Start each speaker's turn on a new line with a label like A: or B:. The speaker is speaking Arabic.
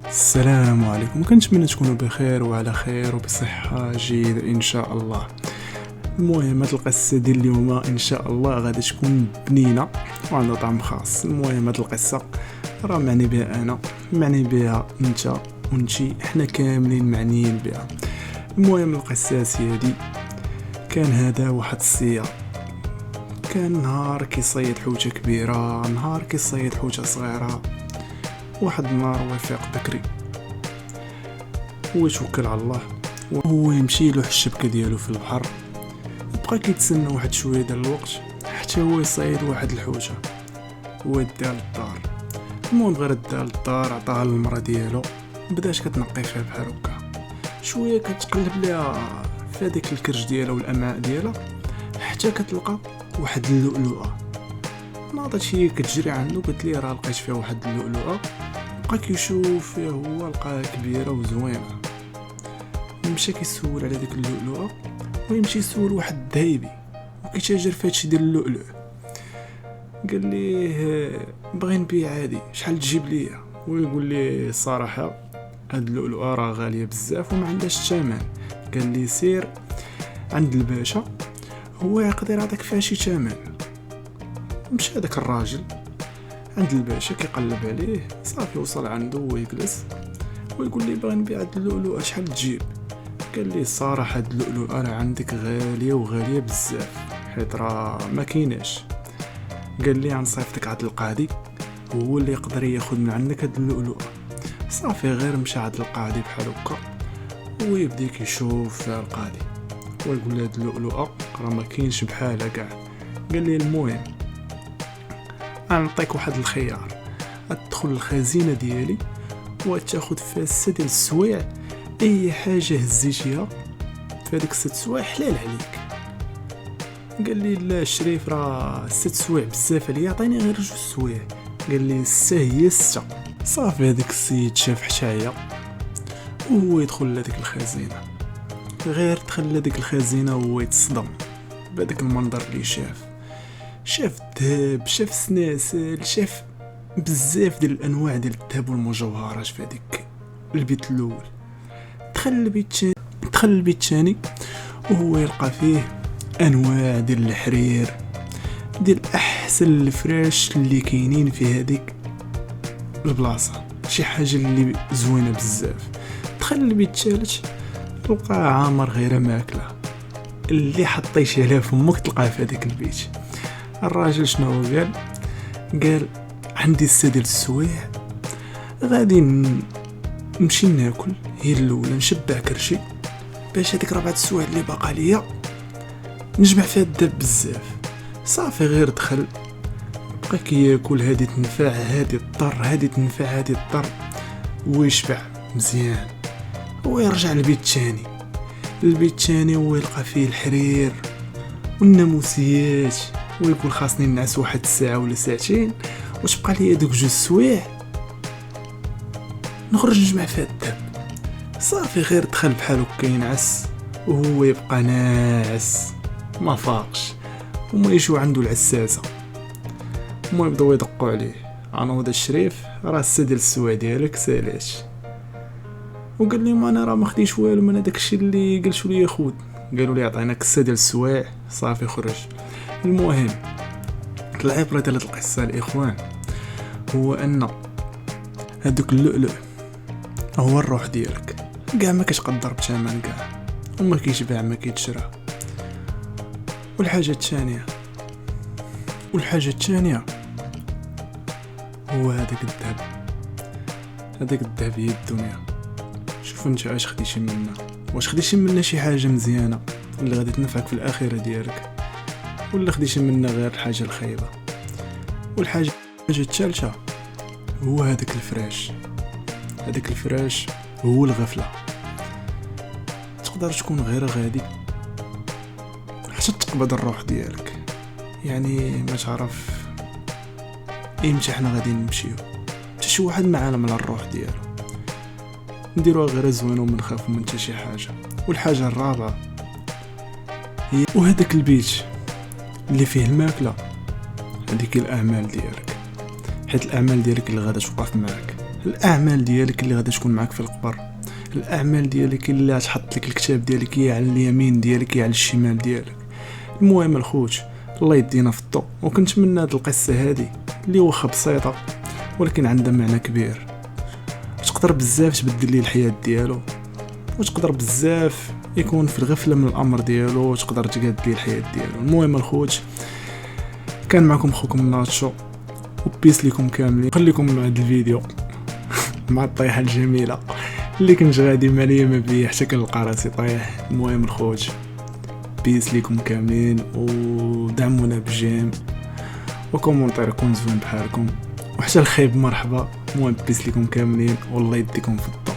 A: السلام عليكم. كنتمنى تكونوا بخير وعلى خير وبصحة جيدة ان شاء الله. المهم هاد القصة ديال اليوم ان شاء الله غادي تكون بنينة وعندها طعم خاص. المهم هاد القصة راه معني بها انا، معني بها انت وانتي، احنا كاملين معنيين بها. المهم القصة سيدي، كان هذا واحد الصياد، كان نهار كيصيد حوتة كبيرة، نهار كيصيد حوتة صغيرة. واحد النهار وفاق بكري هو يتوكل على الله وهو يمشي له الشبكة ديالو في البحر. بقى كيتسنى واحد شويه ديال الوقت حتى هو يصيد واحد الحوتة وديها للدار. المهم غير داها للدار، عطاها للمرا ديالو، بدات كتنقي فيها بحال هكا، شويه كتقلب ليها في هذيك الكرش ديالها والامعاء ديالها حتى كتلقى واحد اللؤلؤه. ناضت هي كتجري عنده قالت ليه راه لقيت فيها واحد اللؤلؤه. بقى كيشوف فيها هو لقاها كبيره وزوينه، مشى كيسول على ديك اللؤلؤه ويمشي يسول واحد الذهبي وكيتاجر في هادشي ديال اللؤلؤ. قال ليه بغي نبيع هادي، شحال تجيب ليا؟ ويقول ليه الصراحه هاد اللؤلؤه راه غاليه بزاف وما عندهاش الثمن. قال لي سير عند الباشا هو يقدر يعطيك فيها شي ثمن. مشى هذاك الراجل عند الباشا كيقلب عليه، صافي وصل عنده ويجلس ويقول لي بغي نبيع هاد اللؤلؤه، شحال تجيب؟ قال لي الصراحه هاد اللؤلؤه راه عندك غاليه وغاليه بزاف حيت راه ما كايناش. قال لي غنصيفطك عند القاضي هو اللي يقدر ياخذ من عندك هاد اللؤلؤه. صافي غير مشى عند القاضي بحال هكا ويبدا كيشوف فيها القاضي ويقول له هاد اللؤلؤه راه ما كاينش بحالها كاع. قال لي المهم غنعطيك واحد الخيار، ادخل الخزينه ديالي وتاخذ فيها 6 ديال السوايع، اي حاجه هزيتيها في هذيك 6 سوايع حلال عليك. قال لي لا الشريف راه 6 سوايع بزاف عليا، عطيني غير 2 سوايع. قال لي 6 هي 6. صافي هذاك السيد شاف حشايه وهو يدخل لهاديك الخزينه، غير دخل لهاديك الخزينه وهو يتصدم بهذاك المنظر اللي شاف الذهب، شاف سناسل، شاف بزاف ديال الانواع ديال الذهب والمجوهرات في هذيك البيت الاول. دخل البيت الثاني وهو يلقى فيه انواع ديال الحرير ديال احسن الفراش اللي كاينين في هذيك البلاصه، شي حاجه اللي زوينه بزاف. دخل البيت الثالث تلقى عامر غير ماكله، اللي حطيتي عليها فمك تلقاه في هذاك البيت. الراجل شنو قال عندي 6 ديال السوايع، غادي نمشي ناكل هي الاولى نشبع كرشي باش هذيك 4 السوايع اللي باقا ليا نجمع فيها الدب بزاف. صافي غير دخل بقى كياكل، هادي تنفع هادي الضر، هادي تنفع هادي الضر، ويشبع مزيان. ويرجع البيت الثاني ويلقى فيه الحرير والناموسيات، ويقول خاصني نعس واحد الساعه ولا ساعتين وتبقى لي دوك 2 سوايع نخرج نجمع فيها الدب. صافي غير دخل بحال هكا ينعس وهو يبقى ناعس ما فاقش، وما يجيو عنده العساسه. وما يبداو يدقوا عليه، انا ودا الشريف راه 6 ديال السوايع ديالك سالات. وقال لهم انا راه ما خديتش والو من هذاك الشيء اللي قلتوا لي خود. قالوا لي عطيناك 6 ديال السوايع، صافي خرج. المهم العبره ديال القصه الاخوان هو ان هذوك اللؤلؤ هو الروح ديالك، كاع ما كتقدر بثمن كاع، وما كيتباع ما كيتشرى. والحاجه الثانيه هو هذاك الذهب هي الدنيا. شوف انت اش خديتي منها، واش خديتي منها شي حاجه مزيانه اللي غادي تنفعك في الاخره ديالك، ولا خديتي منها غير الحاجه الخايبه. والحاجه الثالثه هو هذاك الفراش هو الغفله. تقدر تكون غير غادي حتى تقبض الروح ديالك، يعني ما تعرف امتى حنا غادي نمشيو، حتى شي واحد معانا من الروح ديالو نديروها غير زوينه وما نخافوا من حتى شي حاجه. والحاجه الرابعه هي وهذاك البيت اللي فيه الماكله، هذيك الاعمال ديالك، حيت الاعمال ديالك اللي غادا توقف معك، الاعمال ديالك اللي غادي تكون معك في القبر، الاعمال ديالك اللي غتحط لك الكتاب ديالك يا على اليمين ديالك يا على الشمال ديالك. المهم الخوت، الله يدينا في الضوء. وكنتمنى هاد القصه هادي اللي واخا بسيطه ولكن عندها معنى كبير، تقدر بزاف تبدل ليه الحياه ديالو، وتقدر بزاف يكون في الغفله من الامر ديالو وتقدر تقاد ليه الحياه ديالو. المهم الخوت، كان معكم خوكم ناتشو، وبيس ليكم كاملين. خليكم مع هاد الفيديو مع الطيحه الجميله اللي كنت غادي ماليه ما بيا حتى كنلقى راسي طايح. المهم الخوت، بيس ليكم كاملين، ودعمونا بجيم وكومونتير كون زوين بحالكم، وحتى الخايب مرحبا. المهم بيس ليكم كاملين والله يديكم في الضو.